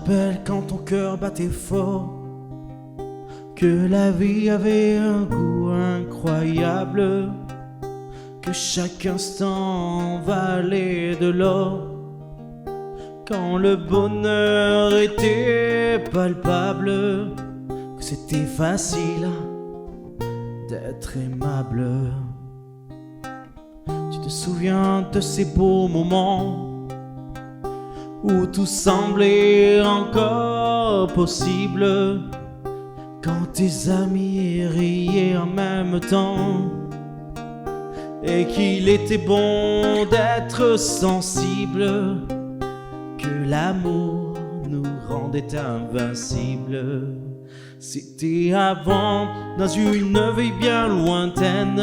rappelle quand ton cœur battait fort, que la vie avait un goût incroyable, que chaque instant valait de l'or, quand le bonheur était palpable, que c'était facile d'être aimable. Tu te souviens de ces beaux moments où tout semblait encore possible, quand tes amis riaient en même temps, et qu'il était bon d'être sensible, que l'amour nous rendait invincibles. C'était avant, dans une vie bien lointaine,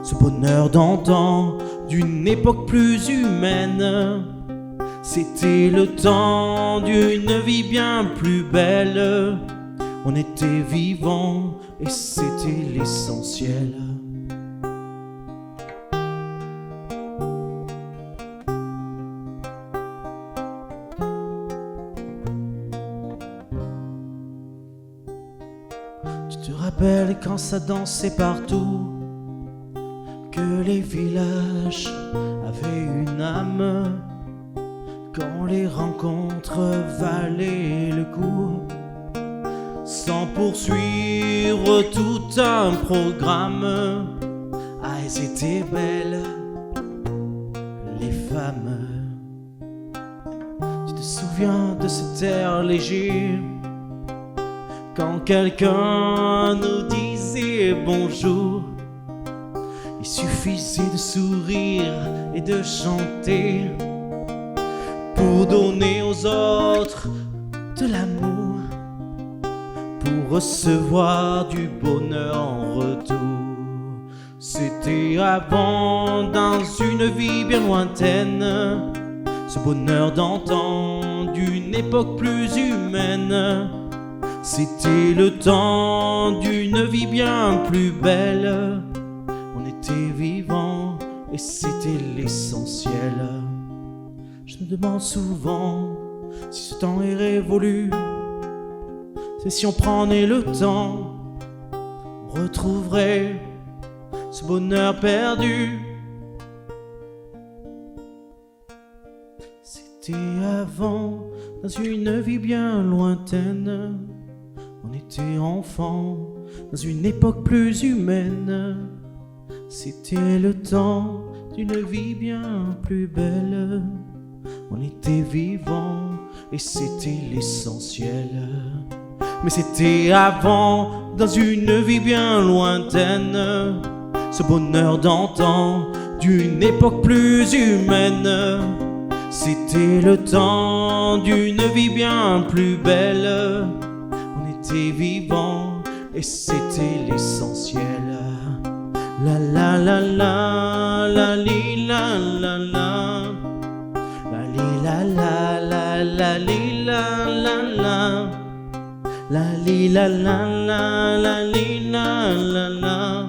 ce bonheur d'antan, d'une époque plus humaine. C'était le temps d'une vie bien plus belle. On était vivants et c'était l'essentiel. Tu te rappelles quand ça dansait partout, que les villages avaient une âme, quand les rencontres valaient le coup, sans poursuivre tout un programme. Ah, elles étaient belles, les femmes. Tu te souviens de cet air léger, quand quelqu'un nous disait bonjour, il suffisait de sourire et de chanter pour donner aux autres de l'amour, pour recevoir du bonheur en retour. C'était avant, dans une vie bien lointaine, ce bonheur d'antan, d'une époque plus humaine. C'était le temps d'une vie bien plus belle. On était vivants et c'était l'essentiel. Je me demande souvent si ce temps est révolu. C'est si on prenait le temps, on retrouverait ce bonheur perdu. C'était avant, dans une vie bien lointaine. On était enfants, dans une époque plus humaine. C'était le temps d'une vie bien plus belle. On était vivants et c'était l'essentiel. Mais c'était avant, dans une vie bien lointaine, ce bonheur d'antan, d'une époque plus humaine. C'était le temps d'une vie bien plus belle. On était vivants et c'était l'essentiel. La la la la la li la la la, la li la la la la li la la la, la li la la la la li la la la.